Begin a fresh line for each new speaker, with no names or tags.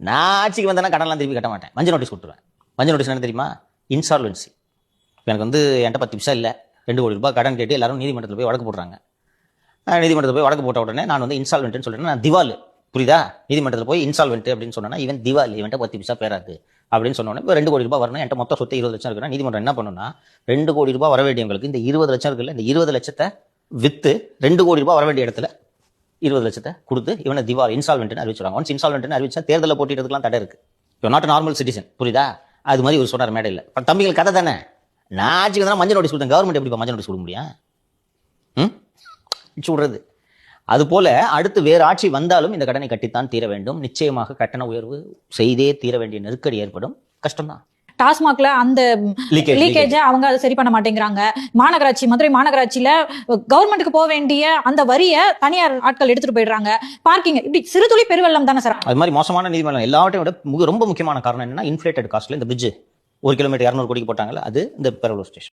நான் ஆட்சிக்கு வந்தேன்னா கடன்லாம் திருப்பி கட்ட மாட்டேன், மஞ்சள் நோட்டீஸ் கொடுத்துருவேன். மஞ்சள் நோட்டீஸ் என்ன தெரியுமா? இன்சால்வன்சி. எனக்கு வந்து என்கிட்ட 10 பைசா இல்லை, 2 கோடி ரூபாய் கடன் கேட்டு எல்லாரும் நீதிமன்றத்தில் போய் வழக்கு போடுறாங்க. நீதிமன்றத்தில் போய் வழக்கு போட்ட உடனே நான் வந்து இன்சால்வெண்ட்னு சொல்லிட்டேன், நான் திவால். புரியுதா? நீதிமன்றத்தில் போய் இன்சால்வெண்ட் அப்படின்னு சொன்னா இவன் திவால், இவன்ட்ட 10 பைசா பேராது அப்படின்னு சொன்னோன்னே இப்போ 2 கோடி ரூபாய் வரணும். என்கிட்ட மொத்த சொத்து 20 லட்சம் இருக்குன்னா நீதிமன்றம் என்ன பண்ணுன்னா, 2 கோடி ரூபாய் வர வேண்டியவங்களுக்கு இந்த 20 லட்சம் இருக்குல்ல, இந்த 20 லட்சத்தை வித்து 2 கோடி ரூபாய் வர வேண்டிய இடத்துல 20 லட்சத்தை கொடுத்து இவனை திவால், இன்சால்வெண்ட்னு அறிவிச்சுறாங்க. ஒன்ஸ் இன்சால்வெண்ட்னு அறிவிச்சா தேர்தலில் போட்டியிடறதுக்குலாம் தடை இருக்கு. இப்போ நாட் நார்மல் சிட்டிசன். புரியுதா? அது மாதிரி ஒரு சொன்னார் மேடையில். தம்பிகள் கதை தானே. நான் ஆட்சிக்கு வந்தால் மஞ்சள் நோட்டீஸ் கொடுத்தேன், கவர்மெண்ட் எப்படி மஞ்சள் நோட்டீஸ் கொடுக்க முடியும்? சொல்றது. அதுபோல அடுத்து வேறு ஆட்சி வந்தாலும் இந்த கடனை கட்டித்தான் தீர வேண்டும். நிச்சயமாக கட்டண உயர்வு செய்தே தீர வேண்டிய நெருக்கடி ஏற்படும். கஷ்டம்தான்.
டாஸ்மாக்ல அந்த லீக்கேஜ் அவங்க அதை சரி பண்ண மாட்டேங்கிறாங்க. மாநகராட்சி, மதுரை மாநகராட்சியில கவர்மெண்ட்டுக்கு போக வேண்டிய அந்த வரியை தனியார் ஆட்கள் எடுத்துட்டு போயிடுறாங்க. பார்க்கிங், இப்படி சிறுதுளி பெருவெள்ளம் தானே சார். அது
மாதிரி மோசமான நீதிமன்றம் எல்லாவற்றையும் விட ரொம்ப முக்கியமான காரணம் என்னன்னா, இன்ஃபிளேட்டட் காஸ்ட்ல இந்த பிரிட்ஜ் 1 கிலோமீட்டர் 200 கோடிக்கு போட்டாங்கல்ல, அது இந்த பெரம்பலூர் ஸ்டேஷன்.